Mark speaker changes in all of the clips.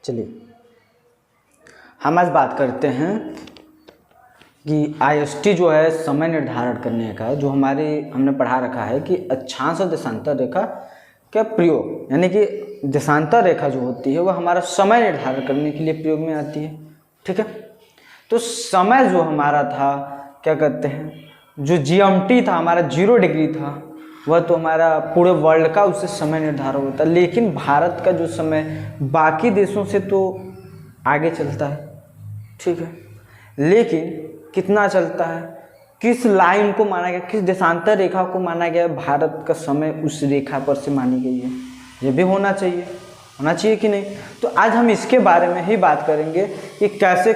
Speaker 1: चलिए हम आज बात करते हैं कि IST जो है समय निर्धारण करने का, जो हमने पढ़ा रखा है कि अक्षांश और देशांतर रेखा का प्रयोग, यानी कि देशांतर रेखा जो होती है वह हमारा समय निर्धारण करने के लिए प्रयोग में आती है। ठीक है, तो समय जो हमारा था, क्या कहते हैं, जो GMT था हमारा 0 डिग्री था, वह तो हमारा पूरे वर्ल्ड का उससे समय निर्धारण होता है। लेकिन भारत का जो समय बाकी देशों से तो आगे चलता है। ठीक है, लेकिन कितना चलता है, किस लाइन को माना गया, किस देशांतर रेखा को माना गया, भारत का समय उस रेखा पर से मानी गई है। ये भी होना चाहिए कि नहीं। तो आज हम इसके बारे में ही बात करेंगे कि कैसे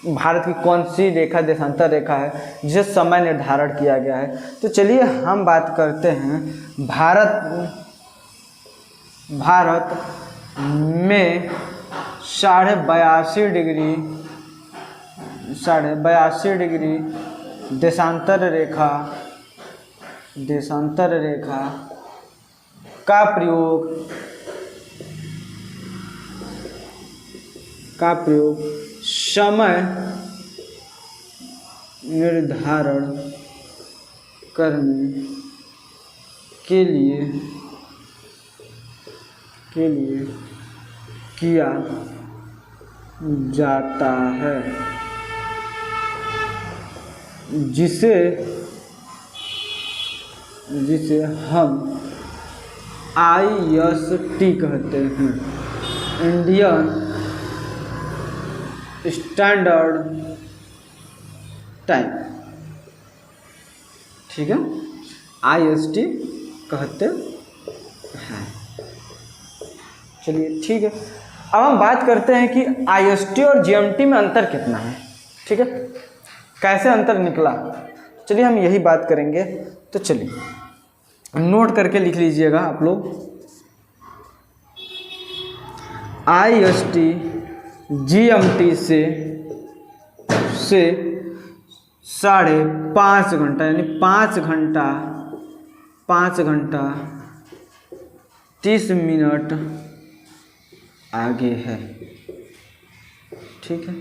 Speaker 1: भारत की कौन सी रेखा देशांतर रेखा है जिसे समय निर्धारण किया गया है। तो चलिए हम बात करते हैं भारत में 82.5 डिग्री देशांतर रेखा का प्रयोग समय निर्धारण करने के लिए किया जाता है, जिसे हम IST कहते हैं, इंडियन स्टैंडर्ड टाइम। ठीक है, IST कहते हैं। चलिए ठीक है, अब हम बात करते हैं कि IST और GMT में अंतर कितना है। ठीक है, कैसे अंतर निकला, चलिए हम यही बात करेंगे। तो चलिए नोट करके लिख लीजिएगा आप लोग। IST GMT से 5.5 घंटा, यानी 5 घंटा 30 मिनट आगे है। ठीक है,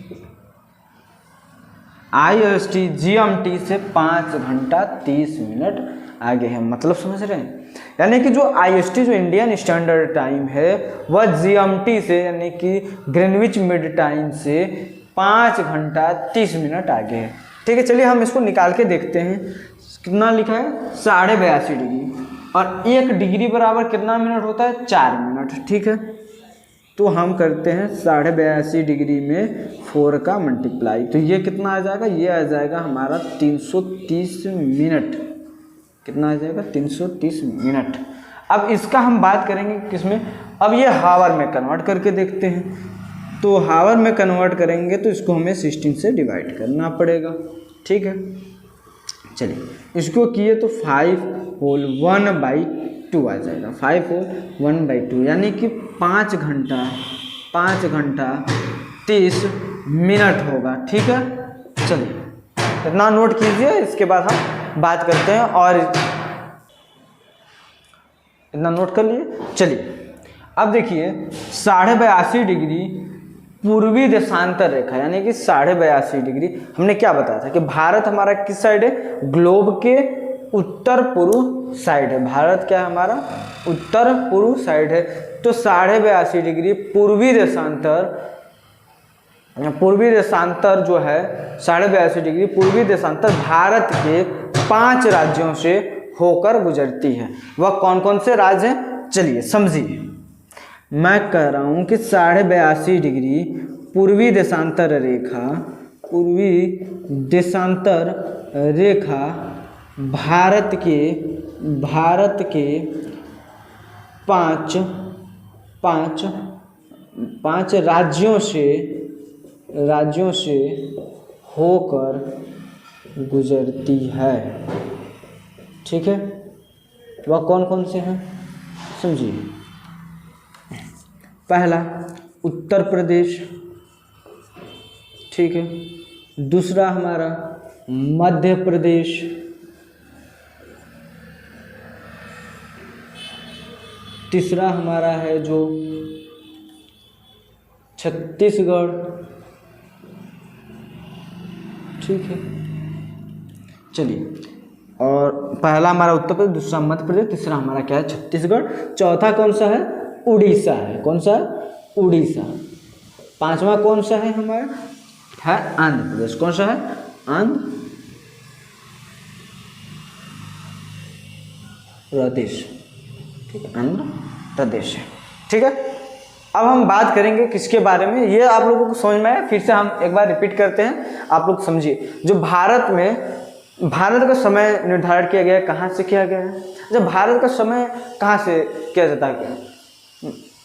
Speaker 1: IST GMT से 5 घंटा 30 मिनट आगे है, मतलब समझ रहे हैं। यानी कि जो IST जो इंडियन स्टैंडर्ड टाइम है वह GMT से, यानी कि ग्रीनविच मिड टाइम से 5 घंटा 30 मिनट आगे है। ठीक है, चलिए हम इसको निकाल के देखते हैं। कितना लिखा है, 82.5 डिग्री, और 1 डिग्री बराबर कितना मिनट होता है, 4 मिनट। ठीक है, तो हम करते हैं 82.5 डिग्री में 4 का मल्टीप्लाई, तो ये कितना आ जाएगा, ये आ जाएगा हमारा 330 मिनट। कितना आ जाएगा, 330 मिनट। अब इसका हम बात करेंगे किसमें, अब ये हावर में कन्वर्ट करके देखते हैं। तो हावर में कन्वर्ट करेंगे तो इसको हमें 16 से डिवाइड करना पड़ेगा। ठीक है, चलिए इसको किए तो 5 होल 1/2 आ जाएगा, 5 होल 1/2, यानी कि 5 घंटा 30 मिनट होगा। ठीक है, चलिए इतना नोट कीजिए, इसके बाद हम बात करते हैं। और इतना नोट कर लिए। चलिए अब देखिए 82.5 डिग्री पूर्वी देशांतर रेखा, यानी कि 82.5 डिग्री, हमने क्या बताया था कि भारत हमारा किस साइड है, ग्लोब के उत्तर पूर्व साइड है। भारत क्या है हमारा, उत्तर पूर्व साइड है। तो 82.5 डिग्री पूर्वी देशांतर जो है, 82.5 डिग्री पूर्वी देशांतर भारत के 5 राज्यों से होकर गुजरती है। वह कौन कौन से राज्य हैं, चलिए समझिए। मैं कह रहा हूं कि 82.5 डिग्री पूर्वी देशांतर रेखा भारत के 5 राज्यों से होकर गुजरती है। ठीक है, वह कौन कौन से हैं, समझिए। पहला उत्तर प्रदेश, ठीक है, दूसरा हमारा मध्य प्रदेश, तीसरा हमारा है जो छत्तीसगढ़, ठीक है। चलिए, और पहला हमारा उत्तर प्रदेश, दूसरा मध्य प्रदेश, तीसरा हमारा क्या है, छत्तीसगढ़, चौथा कौन सा है, उड़ीसा है। कौन सा, उड़ीसा। पांचवा कौन सा है हमारा, है आंध्र प्रदेश। कौन सा है, आंध्र प्रदेश, ठीक है, आंध्र प्रदेश है, ठीक है। अब हम बात करेंगे किसके बारे में, ये आप लोगों को समझ में आया, फिर से हम एक बार रिपीट करते हैं, आप लोग समझिए। जो भारत का समय निर्धारित किया गया है, कहाँ से किया गया है, जब भारत का समय कहाँ से किया जाता है,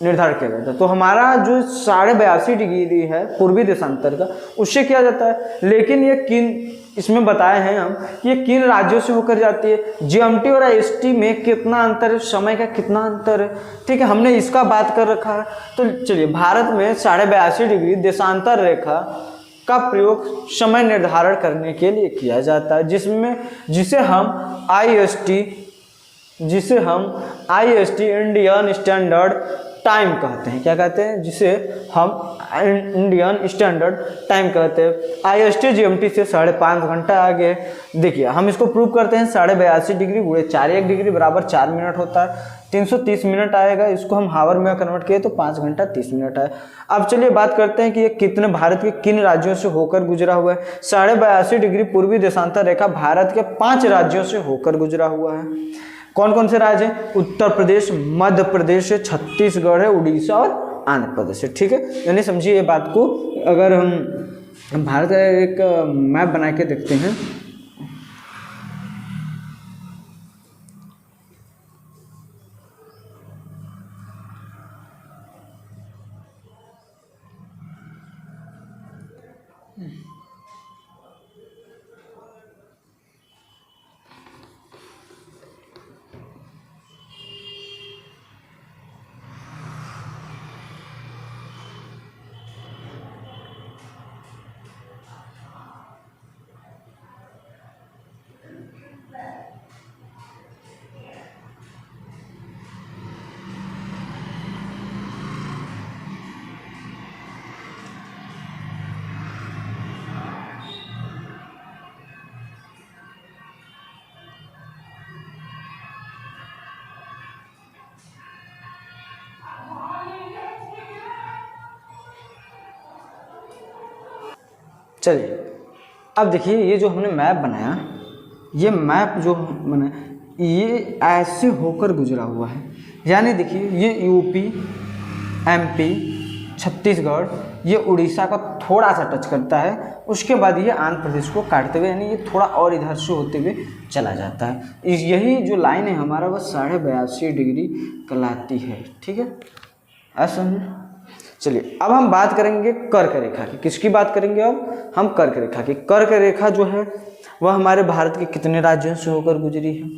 Speaker 1: निर्धारित किया जाता है, तो हमारा जो 82.5 डिग्री है पूर्वी देशांतर का, उससे किया जाता है। लेकिन ये किन, इसमें बताए हैं हम कि ये किन राज्यों से होकर जाती है, जीएमटी और आईएसटी में कितना अंतर है, समय का कितना अंतर है, ठीक है, हमने इसका बात कर रखा है। तो चलिए, भारत में 82.5 डिग्री देशांतर रेखा का प्रयोग समय निर्धारण करने के लिए किया जाता है, जिसे हम आईएसटी इंडियन स्टैंडर्ड टाइम कहते हैं। क्या कहते हैं, जिसे हम इंडियन स्टैंडर्ड टाइम कहते हैं। आईएसटी जीएमटी से 5.5 घंटा आगे। देखिए, हम इसको प्रूव करते हैं, 82.5 डिग्री गुणे 41 डिग्री बराबर 4 मिनट होता है, 330 मिनट आएगा। इसको हम हावर में कन्वर्ट किए तो 5 घंटा 30 मिनट आए। अब चलिए बात करते हैं कि ये कितने, भारत के किन राज्यों से होकर गुजरा हुआ है। 82.5 डिग्री पूर्वी देशांतर रेखा भारत के 5 राज्यों से होकर गुजरा हुआ है। कौन कौन से राज्य हैं, उत्तर प्रदेश, मध्य प्रदेश है, छत्तीसगढ़ है, उड़ीसा और आंध्र प्रदेश है, ठीक है। यानी समझिए ये बात को, अगर हम भारत का एक मैप बना के देखते हैं, चलिए अब देखिए, ये जो हमने मैप बनाया, ये मैप जो बना, ये ऐसे होकर गुजरा हुआ है। यानी देखिए, ये यूपी, एमपी, छत्तीसगढ़, ये उड़ीसा का थोड़ा सा टच करता है, उसके बाद ये आंध्र प्रदेश को काटते हुए, यानी ये थोड़ा और इधर से होते हुए चला जाता है। यही जो लाइन है हमारा, वह 82.5 डिग्री कहलाती है, ठीक है, ऐसा है। चलिए अब हम बात करेंगे कर्क रेखा की। किसकी बात करेंगे, अब हम कर्क रेखा की। कर्क रेखा जो है वह हमारे भारत के कितने राज्यों से होकर गुजरी है,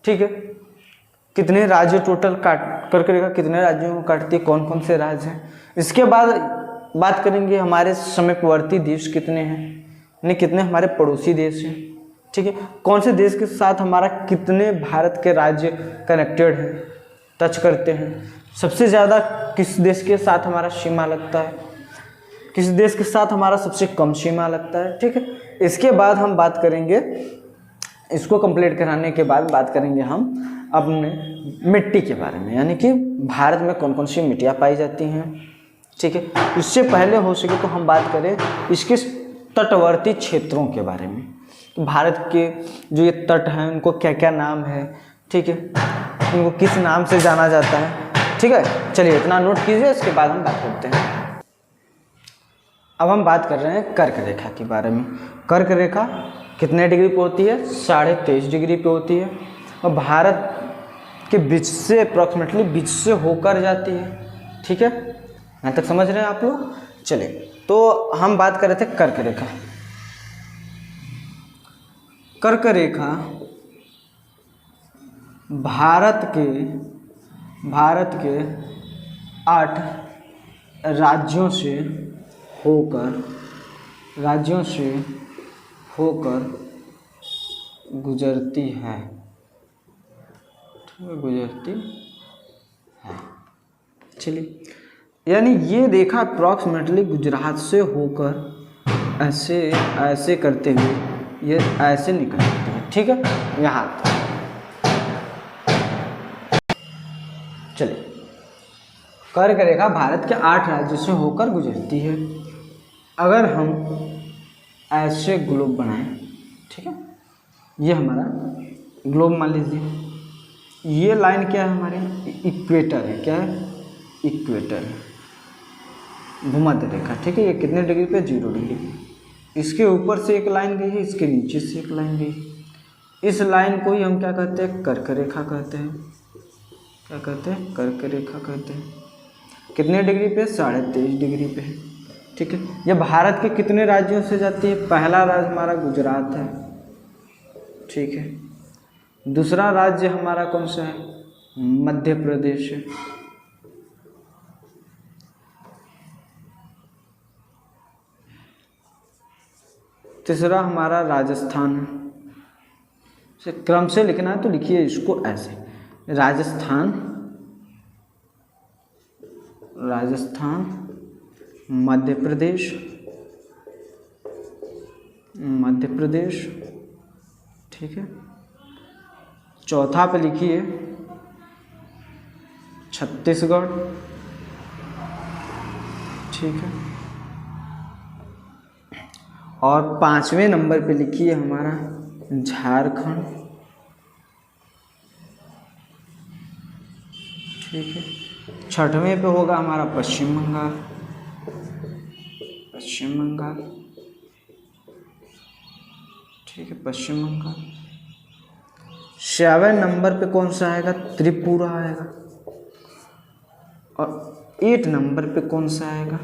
Speaker 1: ठीक है, कितने राज्य टोटल कर्क रेखा कितने राज्यों को काटती है, कौन कौन से राज्य हैं। इसके बाद बात करेंगे हमारे समीपवर्ती देश कितने हैं, यानी कितने हमारे पड़ोसी देश हैं, ठीक है, कौन से देश के साथ हमारा कितने भारत के राज्य कनेक्टेड हैं, टच करते हैं, सबसे ज़्यादा किस देश के साथ हमारा सीमा लगता है, किस देश के साथ हमारा सबसे कम सीमा लगता है, ठीक है। इसके बाद हम बात करेंगे, इसको कंप्लीट कराने के बाद बात करेंगे हम अपने मिट्टी के बारे में, यानी कि भारत में कौन कौन सी मिट्टियाँ पाई जाती हैं, ठीक है। इससे पहले हो सके तो हम बात करें इसके तटवर्ती क्षेत्रों के बारे में, भारत के जो ये तट हैं उनको क्या क्या नाम है, ठीक है, उनको किस नाम से जाना जाता है, ठीक है। चलिए इतना नोट कीजिए, इसके बाद हम बात करते हैं। अब हम बात कर रहे हैं कर्क रेखा के बारे में। कर्क रेखा कितने डिग्री पे होती है, 23.5 डिग्री पे होती है, और भारत के बीच से अप्रॉक्सीमेटली बीच से होकर जाती है, ठीक है, यहाँ तक समझ रहे हैं आप लोग। चलिए तो हम बात कर रहे थे कर्क रेखा। कर्क रेखा भारत के 8 राज्यों से होकर गुजरती है, गुजरती है। चलिए यानी ये रेखा अप्रॉक्सीमेटली गुजरात से होकर ऐसे ऐसे करते हुए ये ऐसे निकलती है, ठीक है। यहाँ चलिए, कर्क रेखा भारत के 8 राज्यों से होकर गुजरती है। अगर हम ऐसे ग्लोब बनाएं, ठीक है, ये हमारा ग्लोब मान लीजिए, ये लाइन क्या है हमारे, इक्वेटर है, क्या है, इक्वेटर है, भूमध्य रेखा, ठीक है। ये कितने डिग्री पे, 0 डिग्री। इसके ऊपर से एक लाइन गई है, इसके नीचे से एक लाइन गई। इस लाइन को ही हम क्या कहते हैं, कर्क रेखा कहते हैं। क्या कहते हैं, कर्क रेखा कहते हैं। कितने डिग्री पे, 23.5 डिग्री पे है, ठीक है। ये भारत के कितने राज्यों से जाती है, पहला राज्य हमारा गुजरात है, ठीक है। दूसरा राज्य हमारा कौन सा है, मध्य प्रदेश है। तीसरा हमारा राजस्थान है। क्रम से लिखना है तो लिखिए इसको ऐसे, राजस्थान, राजस्थान, मध्य प्रदेश, मध्य प्रदेश, ठीक है। चौथा पे लिखिए छत्तीसगढ़, ठीक है। और 5वें नंबर पे लिखिए हमारा झारखंड, ठीक है। 6वें पे होगा हमारा पश्चिम बंगाल, पश्चिम बंगाल, ठीक है, पश्चिम बंगाल। 7वें नंबर पे कौन सा आएगा, त्रिपुरा आएगा। और 8 नंबर पे कौन सा आएगा,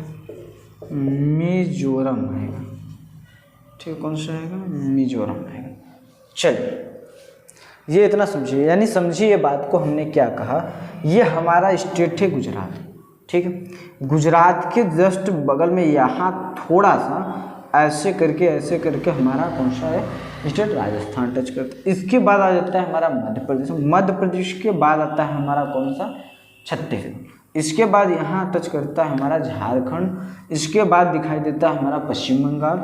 Speaker 1: मिजोरम आएगा, ठीक है। कौन सा आएगा, मिजोरम आएगा। चलिए, ये इतना समझिए, यानी समझिए ये बात को, हमने क्या कहा, ये हमारा स्टेट है गुजरात, ठीक है। गुजरात के जस्ट बगल में यहाँ थोड़ा सा ऐसे करके हमारा कौन सा है स्टेट, राजस्थान टच करता है। इसके बाद आ जाता है हमारा मध्य प्रदेश, मध्य प्रदेश के बाद आता है हमारा कौन सा, छत्तीसगढ़। इसके बाद यहाँ टच करता है हमारा झारखंड। इसके बाद दिखाई देता है हमारा पश्चिम बंगाल,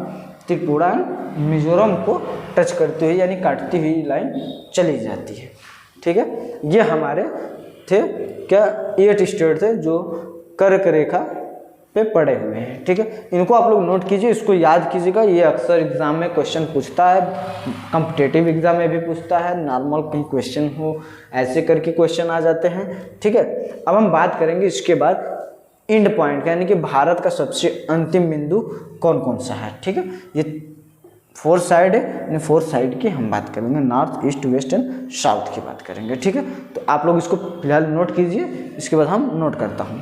Speaker 1: त्रिपुरा, मिजोरम को टच करते हुए यानी काटती हुई लाइन चली जाती है, ठीक है। ये हमारे थे क्या, 8 स्टेट थे जो कर्क रेखा पे पड़े हुए हैं, ठीक है। इनको आप लोग नोट कीजिए, इसको याद कीजिएगा। ये अक्सर एग्जाम में क्वेश्चन पूछता है, कॉम्पिटिटिव एग्जाम में भी पूछता है, नॉर्मल कोई क्वेश्चन हो ऐसे करके क्वेश्चन आ जाते हैं, ठीक है। अब हम बात करेंगे इसके बाद एंड पॉइंट, यानी कि भारत का सबसे अंतिम बिंदु कौन कौन सा है, ठीक है। ये 4 साइड है, यानी 4 साइड की हम बात करेंगे, north, east, west and south की बात करेंगे, ठीक है। तो आप लोग इसको फिलहाल नोट कीजिए, इसके बाद हम नोट करता हूँ।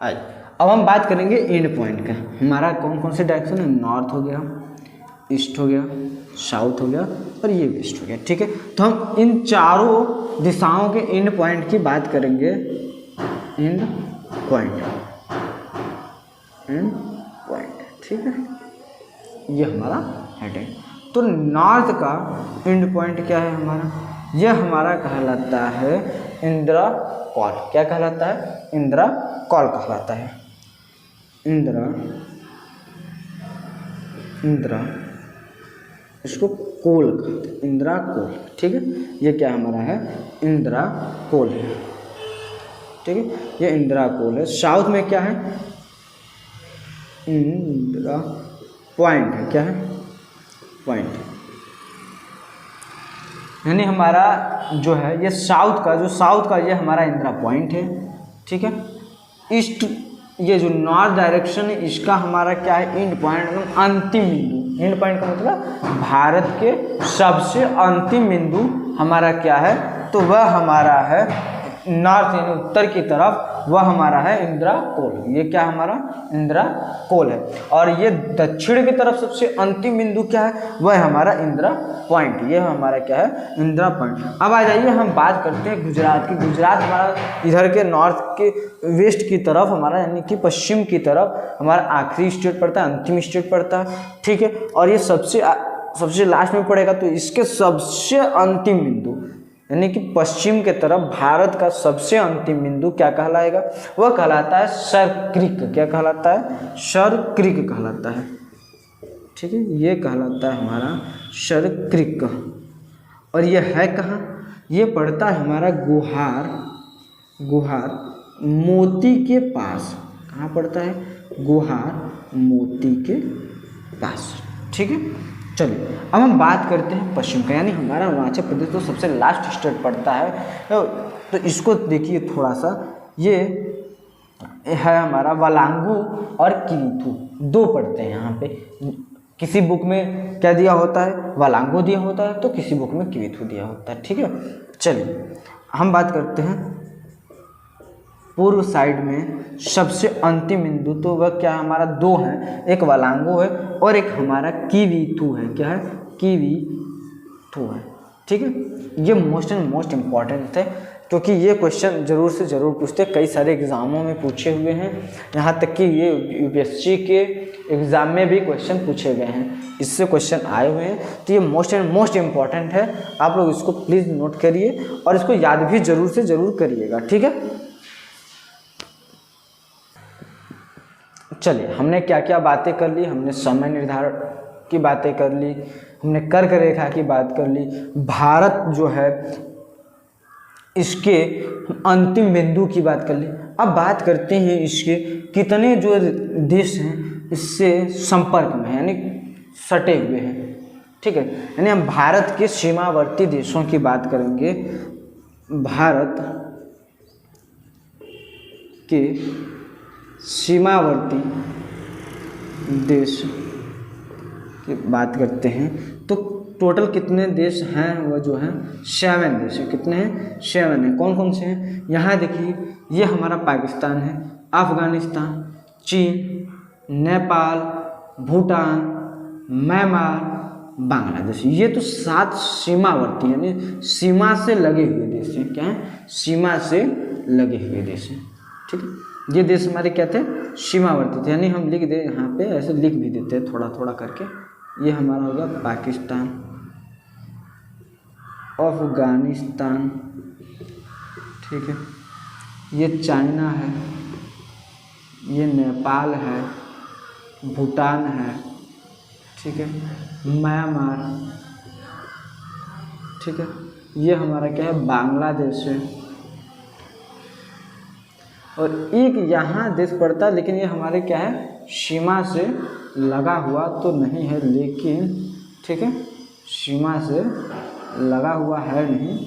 Speaker 1: अब हम बात करेंगे एंड पॉइंट का। हमारा कौन कौन से डायरेक्शन है, नॉर्थ हो गया, ईस्ट हो गया, साउथ हो गया और ये वेस्ट हो गया, ठीक है। तो हम इन चारों दिशाओं के एंड पॉइंट की बात करेंगे। एंड पॉइंट, एंड पॉइंट, ठीक है, ये हमारा हेड है। तो नॉर्थ का एंड पॉइंट क्या है हमारा, यह हमारा कहलाता है इंदिरा कॉल। क्या कहलाता है, इंदिरा कॉल कहलाता है। इंदिरा, इंदिरा, इसको कोल कहते हैं, इंदिरा कोल, ठीक है। ये क्या हमारा है, इंदिरा कोल है, ठीक है। ये इंदिरा कोल है। साउथ में क्या है, इंदिरा पॉइंट है, क्या है, पॉइंट, यानी हमारा जो है ये साउथ का ये हमारा इंदिरा पॉइंट है, ठीक है। ईस्ट, ये जो नॉर्थ डायरेक्शन है इसका हमारा क्या है, एंड पॉइंट, अंतिम बिंदु। एंड पॉइंट का मतलब भारत के सबसे अंतिम बिंदु हमारा क्या है, तो वह हमारा है नॉर्थ यानी उत्तर की तरफ, वह हमारा है इंदिरा कोल। ये क्या हमारा इंदिरा कोल है। और ये दक्षिण की तरफ सबसे अंतिम बिंदु क्या है, वह हमारा इंदिरा पॉइंट। ये हमारा क्या है, इंदिरा पॉइंट। अब आ जाइए हम बात करते हैं गुजरात की। गुजरात हमारा इधर के नॉर्थ के वेस्ट की तरफ हमारा यानी कि पश्चिम की तरफ हमारा आखिरी स्टेट पड़ता है, अंतिम स्टेट पड़ता है, ठीक है। और ये सबसे लास्ट में पड़ेगा, तो इसके सबसे अंतिम बिंदु यानी कि पश्चिम के तरफ भारत का सबसे अंतिम बिंदु क्या कहलाएगा, वह कहलाता है शर क्रीक। क्या कहलाता है, शर क्रीक कहलाता है। ठीक है, ये कहलाता है हमारा शर क्रीक। और ये है कहाँ, ये पड़ता है हमारा गुहार मोती के पास। कहाँ पड़ता है, गुहार मोती के पास। ठीक है, चलिए अब हम बात करते हैं पश्चिम का, यानी हमारा अरुणाचल प्रदेश तो सबसे लास्ट स्टेट पड़ता है। तो इसको देखिए थोड़ा सा, ये है हमारा वालांगू और किवीथू, दो पड़ते हैं यहाँ पे। किसी बुक में क्या दिया होता है, वालांगू दिया होता है, तो किसी बुक में किवीथू दिया होता है। ठीक है, चलिए हम बात करते हैं पूर्व साइड में सबसे अंतिम बिंदु, तो वह क्या है हमारा, दो हैं, एक वालांगू है और एक हमारा किवीथू है। क्या है, किवीथू है। ठीक है, ये मोस्ट एंड मोस्ट इम्पॉर्टेंट है, क्योंकि ये क्वेश्चन जरूर से ज़रूर पूछते, कई सारे एग्ज़ामों में पूछे हुए हैं, यहाँ तक कि ये यूपीएससी के एग्ज़ाम में भी क्वेश्चन पूछे गए हैं, इससे क्वेश्चन आए हुए हैं। तो ये मोस्ट एंड मोस्ट इम्पॉर्टेंट है, आप लोग इसको प्लीज़ नोट करिए और इसको याद भी जरूर से ज़रूर करिएगा। ठीक है, चलिए हमने क्या क्या बातें कर ली, हमने समय निर्धारण की बातें कर ली, हमने कर्क रेखा की बात कर ली, भारत जो है इसके अंतिम बिंदु की बात कर ली। अब बात करते हैं इसके कितने जो देश हैं इससे संपर्क में, यानी सटे हुए हैं। ठीक है, यानी हम भारत के सीमावर्ती देशों की बात करेंगे। भारत के सीमावर्ती देश की बात करते हैं तो टोटल कितने देश हैं, वह जो हैं 7 देश हैं। कितने हैं, 7 हैं। कौन कौन से हैं, यहाँ देखिए, ये हमारा पाकिस्तान है, अफ़गानिस्तान, चीन, नेपाल, भूटान, म्यांमार, बांग्लादेश। ये तो 7 सीमावर्ती यानी सीमा से लगे हुए देश हैं। क्या हैं, सीमा से लगे हुए देश हैं। ठीक है, ये देश हमारे क्या थे, सीमावर्ती थे, यानी हम लिख दे यहाँ पे, ऐसे लिख भी देते हैं थोड़ा थोड़ा करके। ये हमारा हो गया पाकिस्तान, अफ़गानिस्तान, ठीक है, ये चाइना है, ये नेपाल है, भूटान है, ठीक है, म्यांमार, ठीक है, ये हमारा क्या है, बांग्लादेश है। और एक यहाँ देश पड़ता है, लेकिन ये हमारे क्या है, सीमा से लगा हुआ तो नहीं है, लेकिन ठीक है, सीमा से लगा हुआ है नहीं,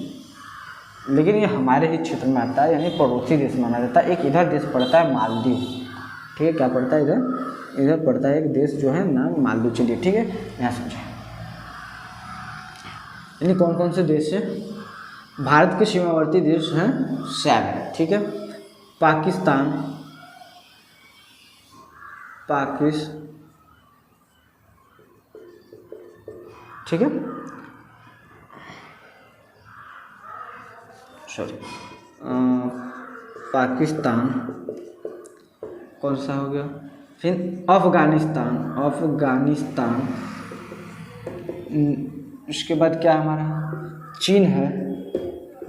Speaker 1: लेकिन ये हमारे ही क्षेत्र में आता है, यानी पड़ोसी देश माना जाता है। एक इधर देश पड़ता है मालदीव। ठीक है, क्या पड़ता है इधर पड़ता है एक देश जो है नाम मालदीव। चलिए ठीक है, यहाँ समझें, यानी कौन कौन से देश है, भारत के सीमावर्ती देश हैं 7। ठीक है, पाकिस्तान, ठीक है, सॉरी, पाकिस्तान, कौन सा हो गया, फिर अफ़गानिस्तान, इसके बाद क्या हमारा, चीन है,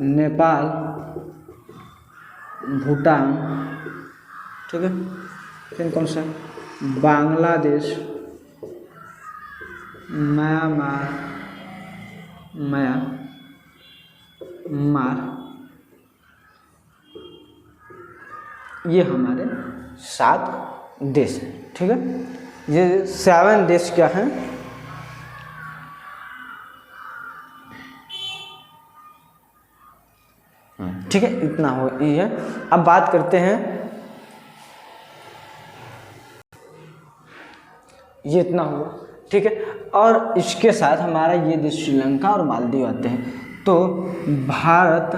Speaker 1: नेपाल, भूटान, ठीक है, फिर कौन सा, बांग्लादेश, म्यांमार, ये हमारे 7 देश हैं। ठीक है, ये 7 देश क्या हैं, ठीक है, इतना हो ये है। अब बात करते हैं, ये इतना हुआ, ठीक है, और इसके साथ हमारा ये देश श्रीलंका और मालदीव आते हैं। तो भारत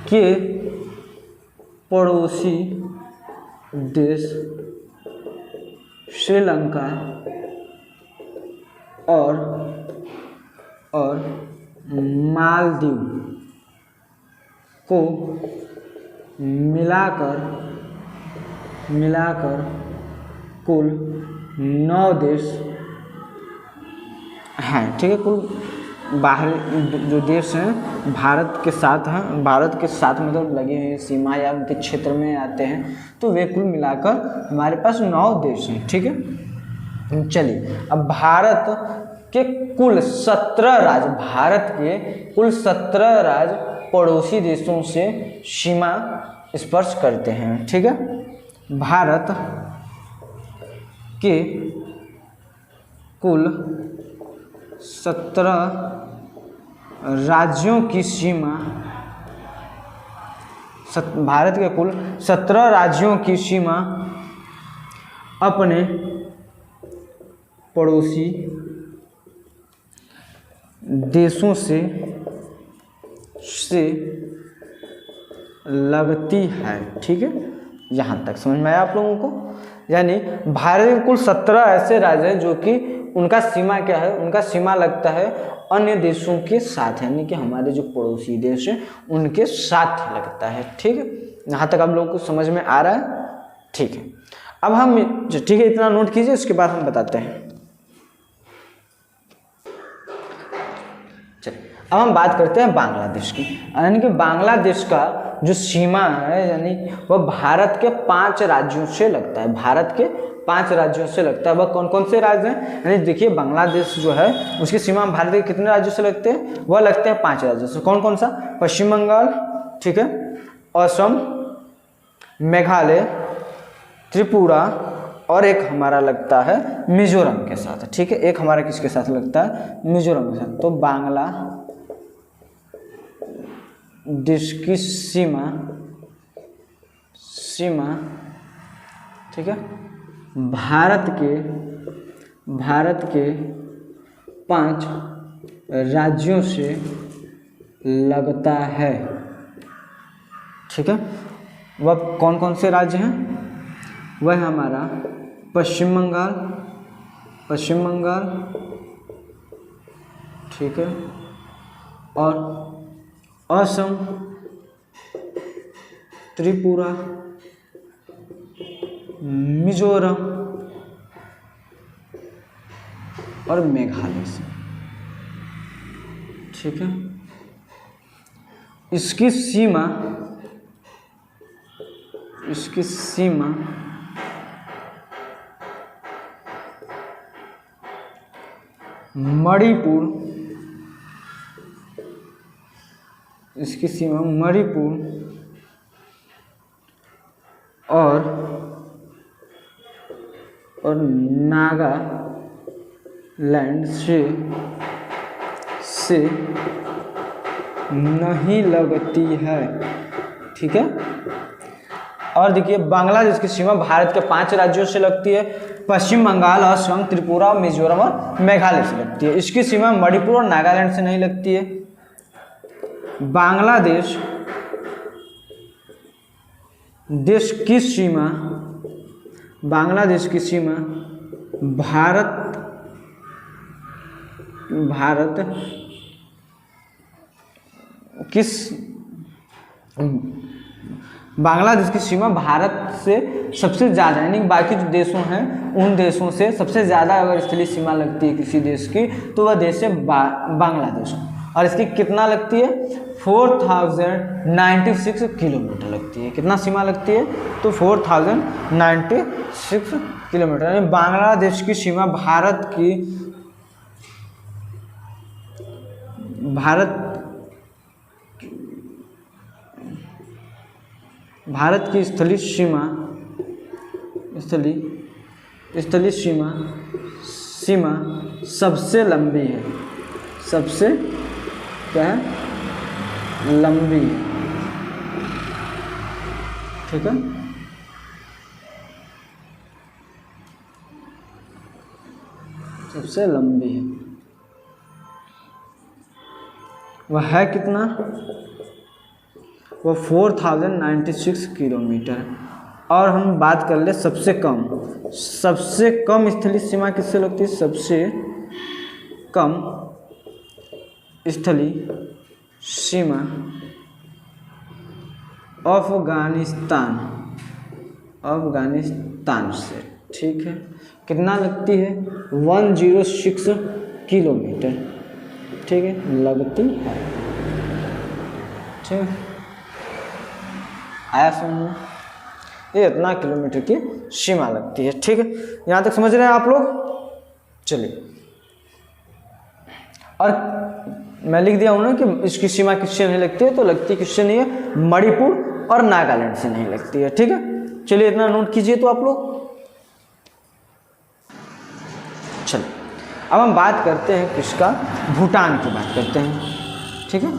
Speaker 1: के पड़ोसी देश श्रीलंका और मालदीव को मिलाकर कुल 9 देश हैं। ठीक है, कुल बाहरी जो देश हैं भारत के साथ हैं, भारत के साथ मतलब लगे हुए सीमा या उनके क्षेत्र में आते हैं, तो वे कुल मिलाकर हमारे पास 9 देश हैं। ठीक है, चलिए अब भारत के कुल 17 राज्य, भारत के कुल 17 राज्य पड़ोसी देशों से सीमा स्पर्श करते हैं। ठीक है, भारत के कुल 17 राज्यों की सीमा, भारत के कुल 17 राज्यों की सीमा अपने पड़ोसी देशों से लगती है। ठीक है, यहाँ तक समझ में आया आप लोगों को? यानी भारत के कुल 17 ऐसे राज्य हैं जो कि उनका सीमा क्या है, उनका सीमा लगता है अन्य देशों के साथ, यानी कि हमारे जो पड़ोसी देश हैं उनके साथ लगता है। ठीक है, यहाँ तक आप लोगों को समझ में आ रहा है? ठीक है, अब हम, ठीक है, इतना नोट कीजिए, उसके बाद हम बताते हैं। चलिए अब हम बात करते हैं बांग्लादेश की, यानी कि बांग्लादेश का जो सीमा है यानी वह भारत के 5 राज्यों से लगता है, भारत के 5 राज्यों से लगता है। वह कौन कौन से राज्य हैं? यानी देखिए बांग्लादेश जो है उसकी सीमा भारत के कितने राज्यों से लगते हैं? वह लगते हैं 5 राज्यों से। कौन कौन सा? पश्चिम बंगाल, ठीक है, असम, मेघालय, त्रिपुरा और एक हमारा लगता है मिजोरम के साथ। ठीक है, एक हमारा किसके साथ लगता है? मिजोरम के साथ। तो बांग्लादेश की सीमा, ठीक है, भारत के 5 राज्यों से लगता है। ठीक है, वह कौन कौन से राज्य हैं? वह हमारा पश्चिम बंगाल, ठीक है, और असम, त्रिपुरा, मिजोरम और मेघालय से। ठीक है, इसकी सीमा मणिपुर, इसकी सीमा मणिपुर और नागालैंड से नहीं लगती है। ठीक है, और देखिए बांग्लादेश की सीमा भारत के 5 राज्यों से लगती है, पश्चिम बंगाल, असम, त्रिपुरा, मिजोरम और मेघालय से लगती है। इसकी सीमा मणिपुर और नागालैंड से नहीं लगती है। बांग्लादेश की सीमा बांग्लादेश की सीमा भारत से सबसे ज़्यादा, यानी बाकी जो देशों हैं उन देशों से सबसे ज़्यादा अगर स्थलीय सीमा लगती है किसी देश की तो वह देश है बांग्लादेश। और इसकी कितना लगती है? 4096 किलोमीटर लगती है। कितना सीमा लगती है? तो 4096 किलोमीटर। यानी बांग्लादेश की सीमा भारत की स्थलीय सीमा सबसे लंबी है, सबसे क्या है? लंबी है। ठीक है, सबसे लंबी है। वह है कितना? वह 4096 किलोमीटर। और हम बात कर ले सबसे कम स्थलीय सीमा किससे लगती है? सबसे कम स्थलीय सीमा अफगानिस्तान से। ठीक है, कितना लगती है? 106 किलोमीटर। ठीक है, लगती है। ठीक है, आया समझ में? ये इतना किलोमीटर की सीमा लगती है। ठीक है, यहाँ तक समझ रहे हैं आप लोग? चलिए, और मैं लिख दिया हूँ ना कि इसकी सीमा किससे नहीं लगती है, तो लगती किससे नहीं है, मणिपुर और नागालैंड से नहीं लगती है। ठीक है, चलिए इतना नोट कीजिए तो आप लोग। चलिए अब हम बात करते हैं किसका, भूटान की बात करते हैं। ठीक है,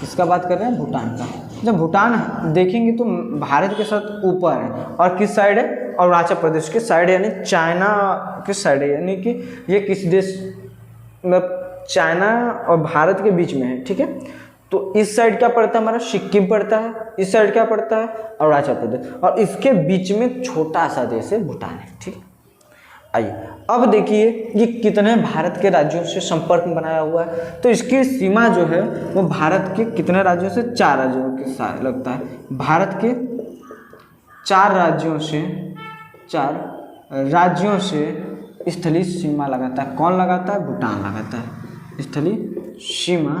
Speaker 1: किसका बात कर रहे हैं, भूटान का। जब भूटान देखेंगे तो भारत के साथ ऊपर है, और किस साइड है, अरुणाचल प्रदेश के साइड है, यानी चाइना किस साइड है, यानी कि ये किस देश, मतलब चाइना और भारत के बीच में है। ठीक है, तो इस साइड क्या पड़ता है हमारा, सिक्किम पड़ता है, इस साइड क्या पड़ता है, अरुणाचल प्रदेश, और इसके बीच में छोटा सा देश है भूटान है। ठीक है, आइए अब देखिए ये कितने भारत के राज्यों से संपर्क में बनाया हुआ है। तो इसकी सीमा जो है वो भारत के कितने राज्यों से, 4 राज्यों के साथ लगता है। भारत के 4 राज्यों से स्थलीय सीमा लगाता है। कौन लगाता है, भूटान लगाता है, स्थलीय सीमा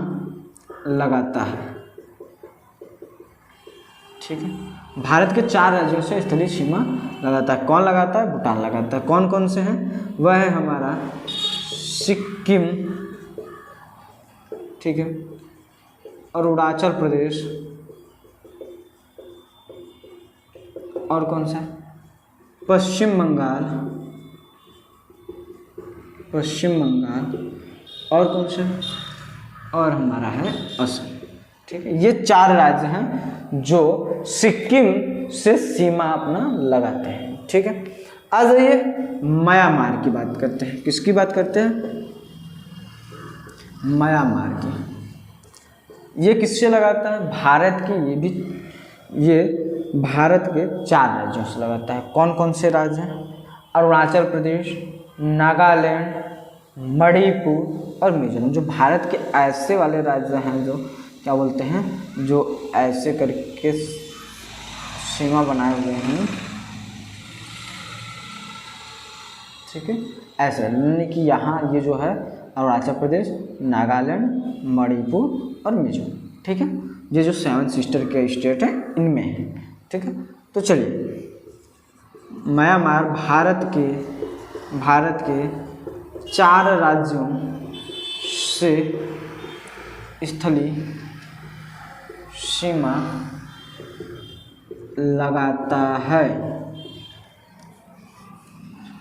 Speaker 1: लगाता है। ठीक है, भारत के 4 राज्यों से स्थलीय सीमा लगाता है। कौन लगाता है, भूटान लगाता है। कौन कौन से हैं, वह है हमारा सिक्किम, ठीक है, अरुणाचल प्रदेश, और कौन सा, पश्चिम बंगाल, और कौन सा, और हमारा है असम। ठीक है, ये 4 राज्य हैं जो सिक्किम से सीमा अपना लगाते हैं। ठीक है, आ जाइए म्यांमार की बात करते हैं। किसकी बात करते हैं, म्यांमार की। ये किससे लगाता है, भारत की, ये भारत के 4 राज्यों से लगाता है। कौन कौन से राज्य हैं, अरुणाचल प्रदेश, नागालैंड, मणिपुर और मिजोरम। जो भारत के ऐसे वाले राज्य हैं जो क्या बोलते हैं, जो ऐसे करके सीमा बनाए हुए हैं। ठीक है, ऐसे यानी कि यहाँ ये जो है अरुणाचल प्रदेश, नागालैंड, मणिपुर और मिजोरम। ठीक है, ये जो 7 सिस्टर के स्टेट हैं इनमें है। ठीक है, तो चलिए म्यांमार भारत के 4 राज्यों से स्थलीय सीमा लगाता है।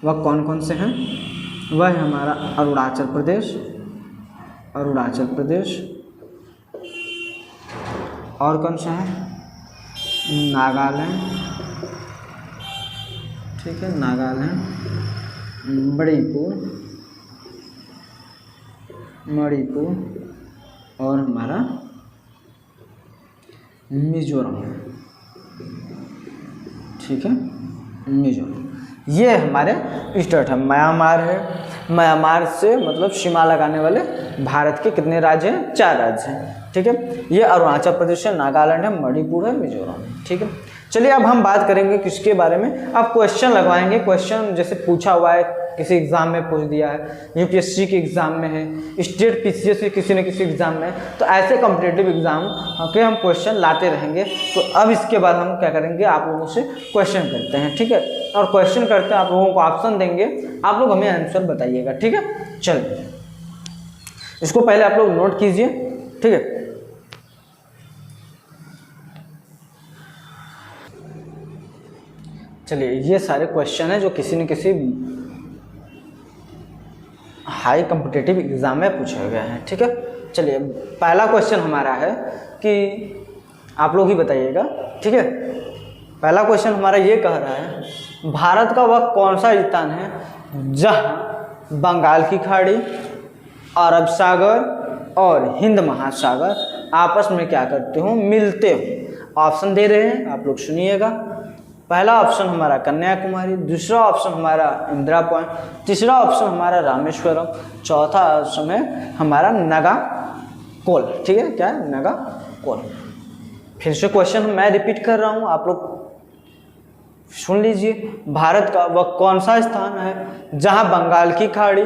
Speaker 1: वह कौन कौन से हैं, वह है हमारा अरुणाचल प्रदेश, और कौन सा है, नागालैंड, ठीक है, नागालैंड, मणिपुर और हमारा मिजोरम। ठीक है, मिजोरम। ये हमारे स्टेट है। म्यांमार है, म्यांमार से मतलब सीमा लगाने वाले भारत के कितने राज्य हैं, 4 राज्य हैं। ठीक है, ये अरुणाचल प्रदेश है, नागालैंड है, मणिपुर है, मिजोरम है। ठीक है, चलिए अब हम बात करेंगे किसके बारे में, अब क्वेश्चन लगवाएंगे। क्वेश्चन जैसे पूछा हुआ है, किसी एग्जाम में पूछ दिया है, यूपीएससी के एग्जाम में है, स्टेट पीसीएस के किसी न किसी एग्जाम में, तो ऐसे कॉम्पिटिटिव एग्जाम के हम क्वेश्चन लाते रहेंगे। तो अब इसके बाद हम क्या करेंगे, आप लोगों से क्वेश्चन करते हैं। ठीक है, और क्वेश्चन करते हैं, आप लोगों को ऑप्शन देंगे, आप लोग हमें आंसर बताइएगा। ठीक है, चलिए इसको पहले आप लोग नोट कीजिए। ठीक है, चलिए ये सारे क्वेश्चन हैं जो किसी न किसी हाई कॉम्पिटिटिव एग्जाम में पूछे गए हैं। ठीक है, चलिए पहला क्वेश्चन हमारा है कि आप लोग ही बताइएगा। ठीक है, पहला क्वेश्चन हमारा ये कह रहा है, भारत का वह कौन सा स्थान है जहां बंगाल की खाड़ी, अरब सागर और हिंद महासागर आपस में क्या करते हो, मिलते हो। ऑप्शन दे रहे हैं, आप लोग सुनिएगा। पहला ऑप्शन हमारा कन्याकुमारी, दूसरा ऑप्शन हमारा इंदिरा पॉइंट, तीसरा ऑप्शन हमारा रामेश्वरम, चौथा ऑप्शन है हमारा नागाकोल। ठीक है, क्या है, नागाकोल। फिर से क्वेश्चन मैं रिपीट कर रहा हूँ, आप लोग सुन लीजिए। भारत का वह कौन सा स्थान है जहाँ बंगाल की खाड़ी,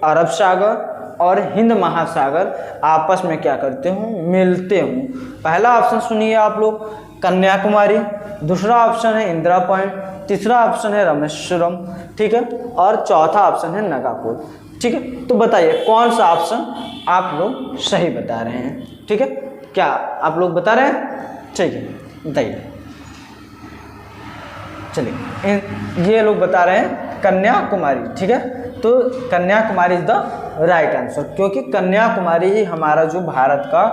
Speaker 1: अरब सागर और हिंद महासागर आपस में क्या करते हों, मिलते हों। पहला ऑप्शन सुनिए आप लोग, कन्याकुमारी, दूसरा ऑप्शन है इंदिरा पॉइंट, तीसरा ऑप्शन है रामेश्वरम, ठीक है, और चौथा ऑप्शन है नागापुर, ठीक है। तो बताइए कौन सा ऑप्शन आप लोग सही बता रहे हैं, ठीक है, क्या आप लोग बता रहे हैं, ठीक है, बताइए। चलिए ये लोग बता रहे हैं कन्याकुमारी, ठीक है, तो Kanyakumari is the right answer, क्योंकि कन्याकुमारी ही हमारा जो भारत का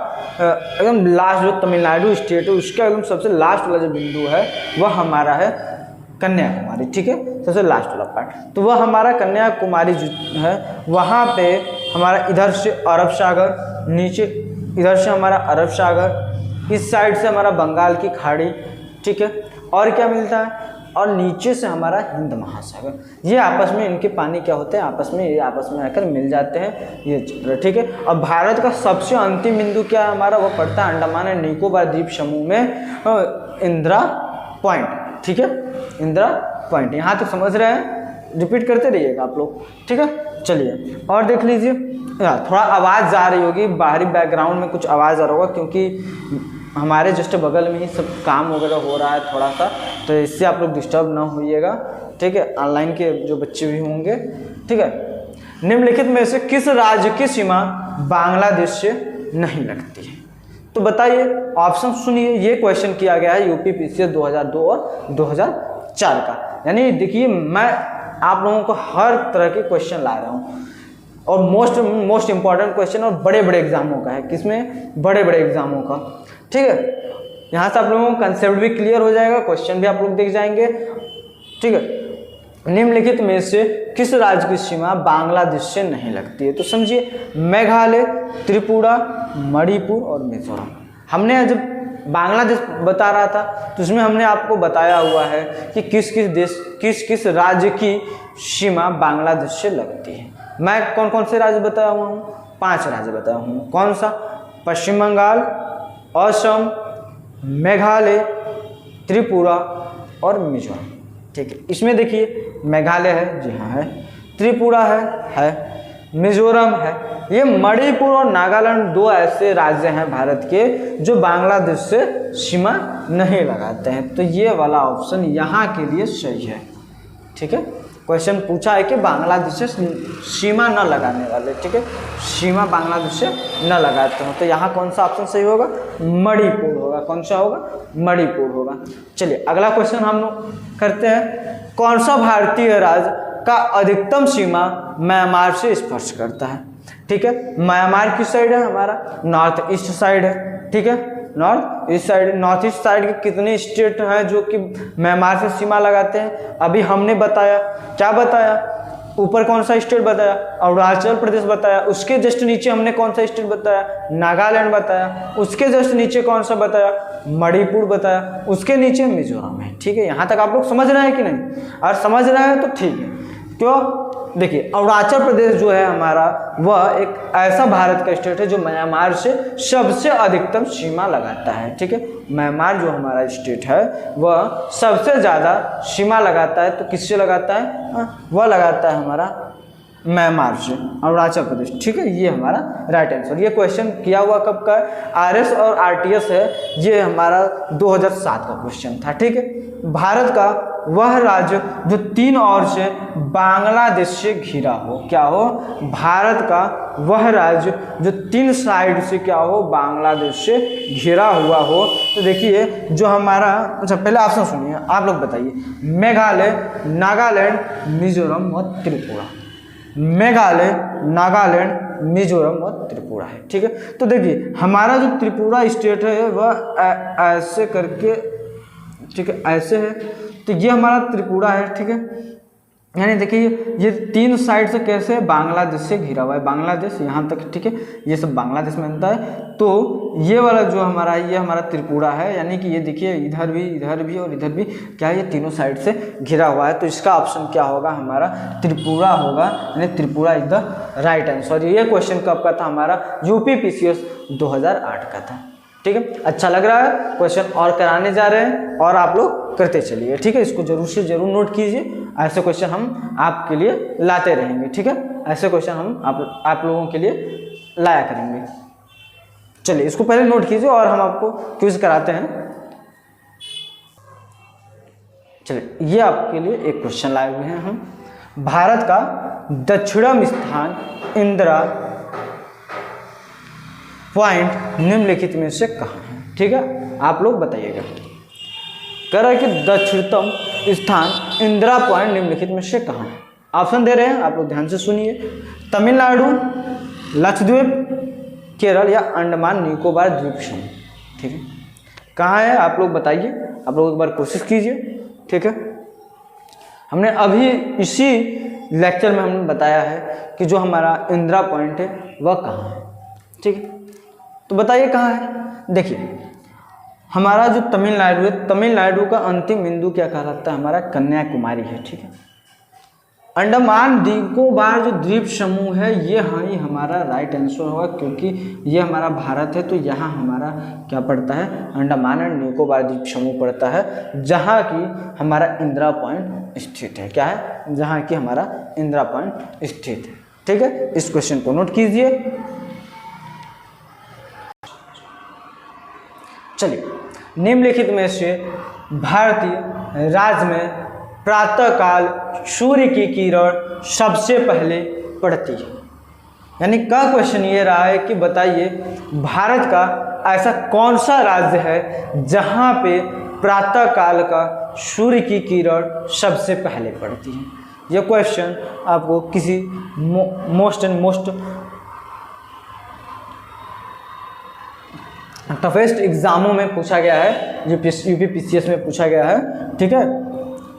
Speaker 1: एकदम लास्ट, जो तमिलनाडु स्टेट है उसका एकदम सबसे लास्ट वाला जो बिंदु है वह हमारा है कन्याकुमारी, ठीक है, सबसे लास्ट वाला पार्ट। तो वह हमारा कन्याकुमारी जो है वहाँ पे हमारा इधर से अरब सागर, नीचे इधर से हमारा अरब सागर, इस साइड से हमारा बंगाल की खाड़ी, ठीक है, और क्या मिलता है, और नीचे से हमारा हिंद महासागर। ये आपस में इनके पानी क्या होते हैं, आपस में ये आपस में आकर मिल जाते हैं, ये चित्र, ठीक है। अब भारत का सबसे अंतिम बिंदु क्या है हमारा, वो पड़ता है अंडमान एंड निकोबार द्वीप समूह में इंदिरा पॉइंट, ठीक है, इंदिरा पॉइंट। यहाँ तक समझ रहे हैं, रिपीट करते रहिएगा आप लोग, ठीक है। चलिए और देख लीजिए, थोड़ा आवाज़ जा रही होगी, बाहरी बैकग्राउंड में कुछ आवाज़ आ रहा होगा, क्योंकि हमारे जस्ट बगल में ही सब काम वगैरह हो रहा है थोड़ा सा, तो इससे आप लोग डिस्टर्ब ना होइएगा, ठीक है, ऑनलाइन के जो बच्चे भी होंगे, ठीक है। निम्नलिखित में से किस राज्य की सीमा बांग्लादेश से नहीं लगती है, तो बताइए, ऑप्शन सुनिए। ये क्वेश्चन किया गया है यूपी पीसीएस 2002 और 2004 का, यानी देखिए मैं आप लोगों को हर तरह के क्वेश्चन ला रहा हूँ, और मोस्ट इंपॉर्टेंट क्वेश्चन और बड़े बड़े एग्जामों का है, किसमें, बड़े बड़े एग्जामों का, ठीक है। यहाँ से आप लोगों को कंसेप्ट भी क्लियर हो जाएगा, क्वेश्चन भी आप लोग देख जाएंगे, ठीक है। निम्नलिखित में से किस राज्य की सीमा बांग्लादेश से नहीं लगती है, तो समझिए, मेघालय, त्रिपुरा, मणिपुर और मिजोरम। हमने जब बांग्लादेश बता रहा था तो उसमें हमने आपको बताया हुआ है कि किस किस राज्य की सीमा बांग्लादेश से लगती है। मैं कौन कौन से राज्य बताया हुआ हूँ, 5 राज्य बताया हूँ। कौन सा, पश्चिम बंगाल, असम, मेघालय, त्रिपुरा और मिजोरम, ठीक है। इसमें देखिए मेघालय है, जी हाँ है, त्रिपुरा है, मिजोरम है, ये मणिपुर और नागालैंड 2 ऐसे राज्य हैं भारत के जो बांग्लादेश से सीमा नहीं लगाते हैं, तो ये वाला ऑप्शन यहाँ के लिए सही है, ठीक है। क्वेश्चन पूछा है कि बांग्लादेश से सीमा न लगाने वाले, ठीक है, सीमा बांग्लादेश से न लगाते हो, तो यहाँ कौन सा ऑप्शन सही होगा, मणिपुर होगा। कौन सा होगा, मणिपुर होगा। चलिए अगला क्वेश्चन हम लोग करते हैं, कौन सा भारतीय राज्य का अधिकतम सीमा म्यांमार से स्पर्श करता है, ठीक है। म्यांमार किस साइड है हमारा, नॉर्थ ईस्ट साइड है, ठीक है, north east side. North east side के कितने स्टेट हैं जो कि म्यांमार से सीमा लगाते हैं, अभी हमने बताया, क्या बताया, ऊपर कौन सा स्टेट बताया, अरुणाचल प्रदेश बताया, उसके जस्ट नीचे हमने कौन सा स्टेट बताया, नागालैंड बताया, उसके जस्ट नीचे कौन सा बताया, मणिपुर बताया, उसके नीचे मिजोरम है, ठीक है। यहाँ तक आप लोग समझ रहे हैं कि नहीं, और समझ रहे हैं तो ठीक है। क्यों, देखिए अरुणाचल प्रदेश जो है हमारा, वह एक ऐसा भारत का स्टेट है जो म्यांमार से सबसे अधिकतम सीमा लगाता है, ठीक है। म्यांमार जो हमारा स्टेट है वह सबसे ज़्यादा सीमा लगाता है, तो किससे लगाता है, वह लगाता है हमारा म्यांमार से, अरुणाचल प्रदेश, ठीक है। ये हमारा राइट आंसर। ये क्वेश्चन किया हुआ कब का है, आरएस और आरटीएस है, ये हमारा 2007 का क्वेश्चन था, ठीक है। भारत का वह राज्य जो 3 ओर से बांग्लादेश से घिरा हो, क्या हो, भारत का वह राज्य जो 3 साइड से क्या हो, बांग्लादेश से घिरा हुआ हो। तो देखिए जो हमारा, अच्छा पहले ऑप्शन सुनिए, आप लोग बताइए, मेघालय, नागालैंड, मिजोरम और त्रिपुरा। मेघालय, नागालैंड, मिजोरम और त्रिपुरा है, ठीक है। तो देखिए हमारा जो त्रिपुरा स्टेट है वह ऐसे करके, ठीक है, ऐसे है, तो ये हमारा त्रिपुरा है, ठीक है। यानी देखिए ये 3 साइड से कैसे बांग्लादेश से घिरा हुआ है, बांग्लादेश यहाँ तक, ठीक है, ये सब बांग्लादेश में बनता है। तो ये वाला जो हमारा, ये हमारा त्रिपुरा है, यानी कि ये देखिए इधर भी और इधर भी क्या है, ये तीनों साइड से घिरा हुआ है। तो इसका ऑप्शन क्या होगा, हमारा त्रिपुरा होगा, यानी Tripura is the right answer. ये क्वेश्चन कब का था, हमारा यूपी पीसीएस 2008 का था, ठीक है। अच्छा लग रहा है, क्वेश्चन और कराने जा रहे हैं और आप लोग करते चलिए, ठीक है। इसको जरूर से जरूर नोट कीजिए, ऐसे क्वेश्चन हम आपके लिए लाते रहेंगे, ठीक है। ऐसे क्वेश्चन हम आप लोगों के लिए लाया करेंगे। चलिए इसको पहले नोट कीजिए और हम आपको क्विज कराते हैं। चलिए ये आपके लिए एक क्वेश्चन लाए हुए हैं हम। भारत का दक्षिणम स्थान इंदिरा पॉइंट निम्नलिखित में से कहाँ है? ठीक है, आप लोग बताइएगा। कह रहा है कि दक्षिणतम स्थान इंदिरा पॉइंट निम्नलिखित में से कहाँ है? ऑप्शन दे रहे हैं, आप लोग ध्यान से सुनिए। तमिलनाडु, लक्षद्वीप, केरल या अंडमान निकोबार द्वीप समूह। ठीक है, कहाँ है आप लोग बताइए, आप लोग एक बार कोशिश कीजिए। ठीक है, हमने अभी इसी लेक्चर में हमने बताया है कि जो हमारा इंदिरा पॉइंट है वह कहाँ है। ठीक है, तो बताइए कहाँ है। देखिए हमारा जो तमिलनाडु है, तमिलनाडु का अंतिम बिंदु क्या कहलाता है? हमारा कन्याकुमारी है। ठीक है, अंडमान निकोबार जो द्वीप समूह है ये हाँ ही हमारा राइट आंसर होगा, क्योंकि ये हमारा भारत है, तो यहाँ हमारा क्या पड़ता है? अंडमान एंड निकोबार द्वीप समूह पड़ता है, जहाँ की हमारा इंदिरा पॉइंट स्थित है। क्या है? जहाँ की हमारा इंदिरा पॉइंट स्थित है। ठीक है, इस क्वेश्चन को नोट कीजिए। चलिए, निम्नलिखित में से भारतीय राज्य में प्रातःकाल सूर्य की किरण सबसे पहले पड़ती है। यानी का क्वेश्चन ये रहा है कि बताइए भारत का ऐसा कौन सा राज्य है जहाँ पे प्रातःकाल का सूर्य की किरण सबसे पहले पड़ती है। यह क्वेश्चन आपको किसी मोस्ट टफेस्ट एग्जामों में पूछा गया है, यूपी पीसीएस में पूछा गया है। ठीक है,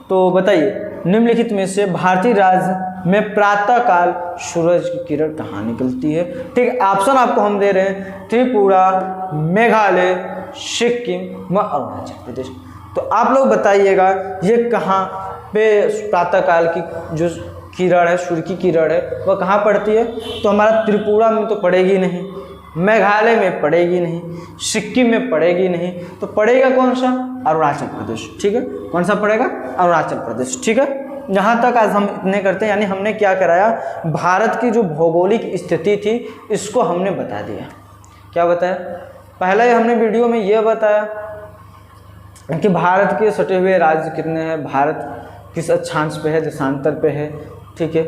Speaker 1: तो बताइए निम्नलिखित में से भारतीय राज्य में प्रातःकाल सूरज की किरण कहाँ निकलती है। ठीक है, ऑप्शन आपको हम दे रहे हैं त्रिपुरा, मेघालय, सिक्किम व अरुणाचल प्रदेश। तो आप लोग बताइएगा ये कहाँ पे प्रातःकाल की जो किरण है, सूर्य की किरण है, वह कहाँ पड़ती है? तो हमारा त्रिपुरा में तो पड़ेगी नहीं, मेघालय में पड़ेगी नहीं, सिक्किम में पड़ेगी नहीं, तो पड़ेगा कौन सा? अरुणाचल प्रदेश। ठीक है, कौन सा पड़ेगा? अरुणाचल प्रदेश। ठीक है, यहाँ तक आज हम इतने करते हैं। यानी हमने क्या कराया? भारत की जो भौगोलिक स्थिति थी इसको हमने बता दिया। क्या बताया? पहले हमने वीडियो में यह बताया कि भारत के सटे हुए राज्य कितने हैं, भारत किस अक्षांश पे है, देशांतर पे है। ठीक है,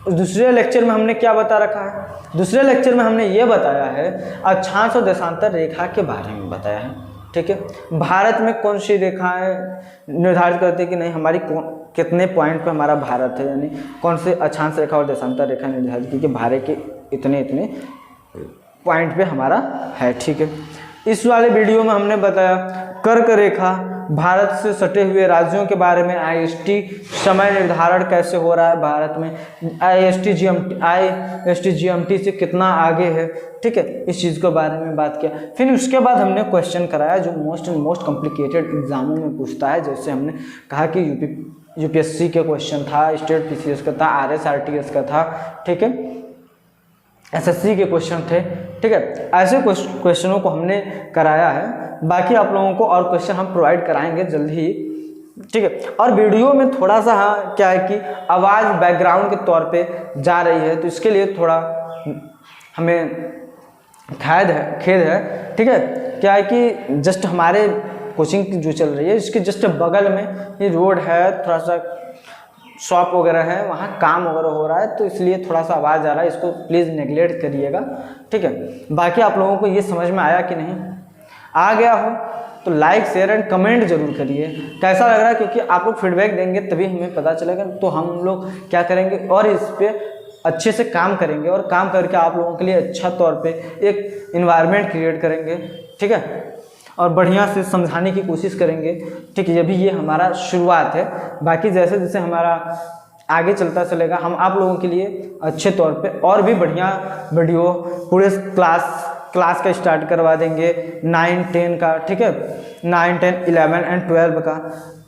Speaker 1: दूसरे लेक्चर में हमने क्या बता रखा है? दूसरे लेक्चर में हमने ये बताया है अक्षांश और देशांतर रेखा के बारे में बताया है। ठीक है, भारत में कौन सी रेखाएं निर्धारित करती है कि नहीं हमारी कितने पॉइंट पे हमारा भारत है, यानी कौन से अक्षांश रेखा और देशांतर रेखा निर्धारित की कि भारत के इतने इतने पॉइंट पे हमारा है। ठीक है, इस वाले वीडियो में हमने बताया कर्क रेखा, भारत से सटे हुए राज्यों के बारे में, आईएसटी समय निर्धारण कैसे हो रहा है भारत में, आईएसटी जीएमटी से कितना आगे है। ठीक है, इस चीज़ के बारे में बात किया। फिर उसके बाद हमने क्वेश्चन कराया जो मोस्ट कॉम्प्लिकेटेड एग्जामों में पूछता है। जैसे हमने कहा कि यूपीएससी के क्वेश्चन था, स्टेट पीसीएस का था, आरएसआरटीएस का था। ठीक है, एसएससी के क्वेश्चन थे। ठीक है, ऐसे क्वेश्चनों को हमने कराया है। बाकी आप लोगों को और क्वेश्चन हम प्रोवाइड कराएंगे जल्द ही। ठीक है, और वीडियो में थोड़ा सा क्या है कि आवाज़ बैकग्राउंड के तौर पे जा रही है, तो इसके लिए थोड़ा हमें खेद है। ठीक है, क्या है कि जस्ट हमारे कोचिंग जो चल रही है इसके जस्ट बगल में ये रोड है, थोड़ा सा शॉप वगैरह है, वहाँ काम वगैरह हो रहा है, तो इसलिए थोड़ा सा आवाज़ आ रहा है, इसको प्लीज़ नेगलेक्ट करिएगा। ठीक है, बाकी आप लोगों को ये समझ में आया कि नहीं? आ गया हो तो लाइक शेयर एंड कमेंट जरूर करिए कैसा लग रहा है, क्योंकि आप लोग फीडबैक देंगे तभी हमें पता चलेगा। तो हम लोग क्या करेंगे और इस पर अच्छे से काम करेंगे और काम करके आप लोगों के लिए अच्छा तौर पे एक इन्वायरमेंट क्रिएट करेंगे। ठीक है, और बढ़िया से समझाने की कोशिश करेंगे। ठीक है, ये हमारा शुरुआत है। बाकी जैसे जैसे हमारा आगे चलता चलेगा हम आप लोगों के लिए अच्छे तौर पे और भी बढ़िया वीडियो पूरे क्लास का स्टार्ट करवा देंगे 9, 10 का। ठीक है, 9, 10, 11 एंड 12 का,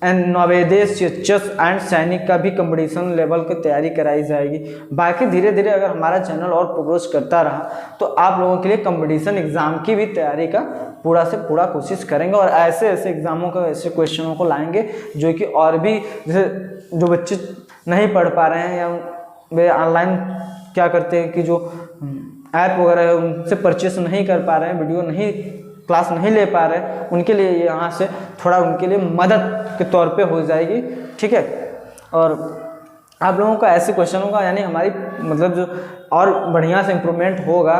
Speaker 1: एंड नवोदय चेस एंड सैनिक का भी कंपटीशन लेवल की तैयारी कराई जाएगी। बाकी धीरे धीरे अगर हमारा चैनल और प्रोग्रेस करता रहा तो आप लोगों के लिए कंपटीशन एग्जाम की भी तैयारी का पूरा से पूरा कोशिश करेंगे, और ऐसे ऐसे एग्जामों को, ऐसे क्वेश्चनों को लाएंगे जो कि और भी जैसे जो बच्चे नहीं पढ़ पा रहे हैं या वे ऑनलाइन क्या करते हैं कि जो ऐप वगैरह है उनसे परचेस नहीं कर पा रहे हैं, वीडियो नहीं क्लास नहीं ले पा रहे हैं, उनके लिए यहाँ से थोड़ा उनके लिए मदद के तौर पे हो जाएगी, ठीक है। और आप लोगों का ऐसे क्वेश्चन होगा, यानी हमारी मतलब जो और बढ़िया से इम्प्रूवमेंट होगा,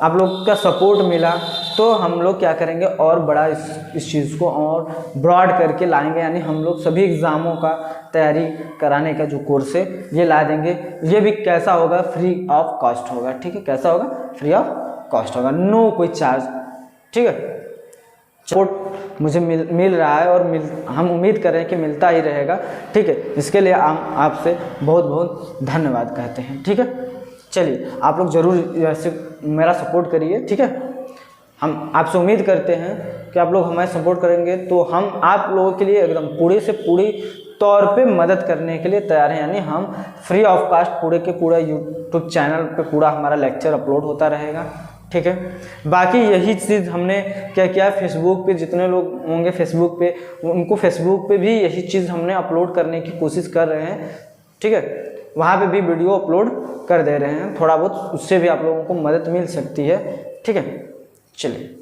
Speaker 1: आप लोग का सपोर्ट मिला तो हम लोग क्या करेंगे और बड़ा इस चीज़ को और ब्रॉड करके लाएंगे, यानी हम लोग सभी एग्ज़ामों का तैयारी कराने का जो कोर्स है ये ला देंगे। ये भी कैसा होगा, फ्री ऑफ कॉस्ट होगा, ठीक है। कैसा होगा, फ्री ऑफ कॉस्ट होगा, नो कोई चार्ज, ठीक है। सपोर्ट मुझे मिल रहा है और हम उम्मीद कर रहे हैं कि मिलता ही रहेगा, ठीक है। इसके लिए हम आपसे बहुत बहुत धन्यवाद कहते हैं, ठीक है। चलिए आप लोग ज़रूर ऐसे मेरा सपोर्ट करिए, ठीक है। हम आपसे उम्मीद करते हैं कि आप लोग हमारे सपोर्ट करेंगे तो हम आप लोगों के लिए एकदम पूरी से पूरी तौर पे मदद करने के लिए तैयार हैं, यानी हम फ्री ऑफ कॉस्ट पूरे के पूरा यूट्यूब चैनल पे पूरा हमारा लेक्चर अपलोड होता रहेगा, ठीक है। बाकी यही चीज़ हमने क्या किया, फेसबुक पे जितने लोग होंगे फेसबुक पे, उनको फेसबुक पे भी यही चीज़ हमने अपलोड करने की कोशिश कर रहे हैं, ठीक है। वहाँ पे भी वीडियो अपलोड कर दे रहे हैं, थोड़ा बहुत उससे भी आप लोगों को मदद मिल सकती है, ठीक है। चलिए।